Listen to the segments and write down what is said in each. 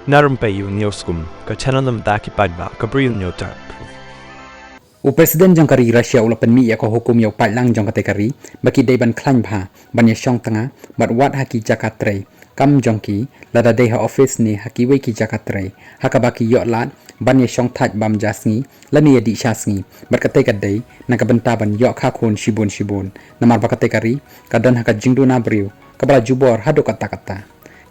Na Rympei U Hukum, nabynta paidbah Bri U Hynñiewtrep. Presiden jong kari Rusia ulapan mi ya ko hukum ya palang jong kategori baki dai ban klan bha ban ya shong tanga bat wat haki jakatre kam jong ki lada dai ha office ni haki we ki jakatre haka baki yo lat ban ya shong thaj bam jasngi lani ya di shasngi bat kate kadai nabynta ban yo kha Khun shibun namar ba kategori kadan haka jingdu na Bri U kabala jubor hado kata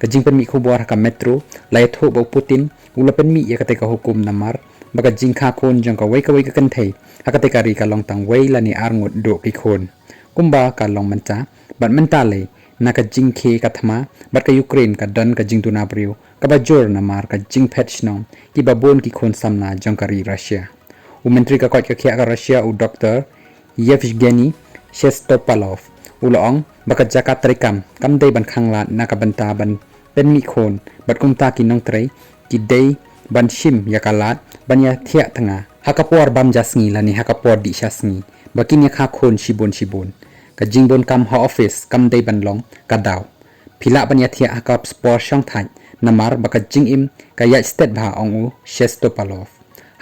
kajing pen mi khubor haka metro layat ho bau Putin ulapan mi ya kate ka hukum namar baka jingkha Khun jong ka wei ka kan thei hakate kari ka long tang wei lani arngut do ki Khun kumba ka long mancha bat mentale naka jingkhe ka thama bat ka Ukraine ka dan ka jingtu na Bri U ka ba jor na mar ka jing phet shnong ki ba bon ki Khun samna jong kari Russia menteri ka kwat ka khia ka Russia u Dr. Yevgeny Shestopalov ulong baka jakat trikam kam dei ban khangla naka banta ban pen mi Khun bat kumta ki nong trei ki dei ban shim yakalat ban ya thia tanga hakapor bam jasngi lani hakapor di shasngi bakin ya kha Khun shibun ka jingbon kam ha office kam dei ban long ka daw phila ban ya thia hakap spor shong thai namar baka jingim ka ya state bha ongu Shestopalov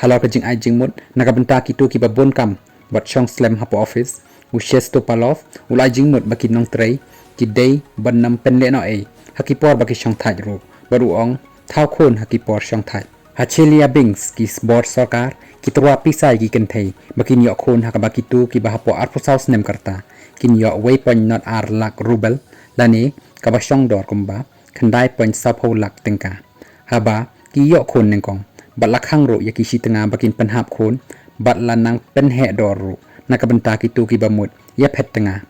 halor ka jing ai jingmut nakabanta ki tu ki babon kam bat shong slam ha office u Shestopalov ulai jingmut bakin nong trei ki dei ban nam pen le no e hakipor baki shong thai ru baru ong thao Khun hakipor shong thai Hachelia Bings ki board sarkar ki terwa pisai ki kenthei bakin yo Khun hakabaki tu ki bahapo arpusaus nem karta kin yo waypoint not ar lak rubel lani kabashong dor kumba khandai point sapho lak tengka haba ki yo Khun nengkong bat lakhang ro yaki sitanga bakin penhap Khun bat lanang penhe dor ro nakabenta ki tu ki bamut ya phet tanga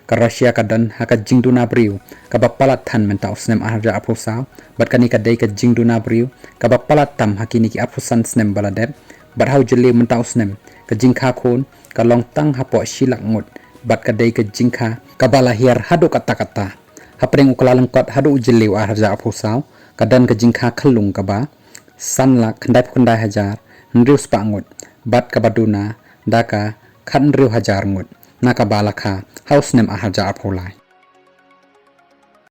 ka Russia ka dan haka jingdu na Bri U ka bapalat than menta usnem arja apusau bat kani ka dei ka jingdu na Bri U ka bapalat tam hakini ki apusan snem baladep bat hau jele menta usnem ka jingkha Khun ka long tang hapo shilak ngut bat ka dei ka jingkha ka balahir hadu kata hapreng ukala lengkot hadu jele arja apusau ka dan ka jingkha khalung ka ba sanla khandai hajar nrius pa ngut bat ka baduna daka khan riu hajar ngut naka balakha house nem aharja apolai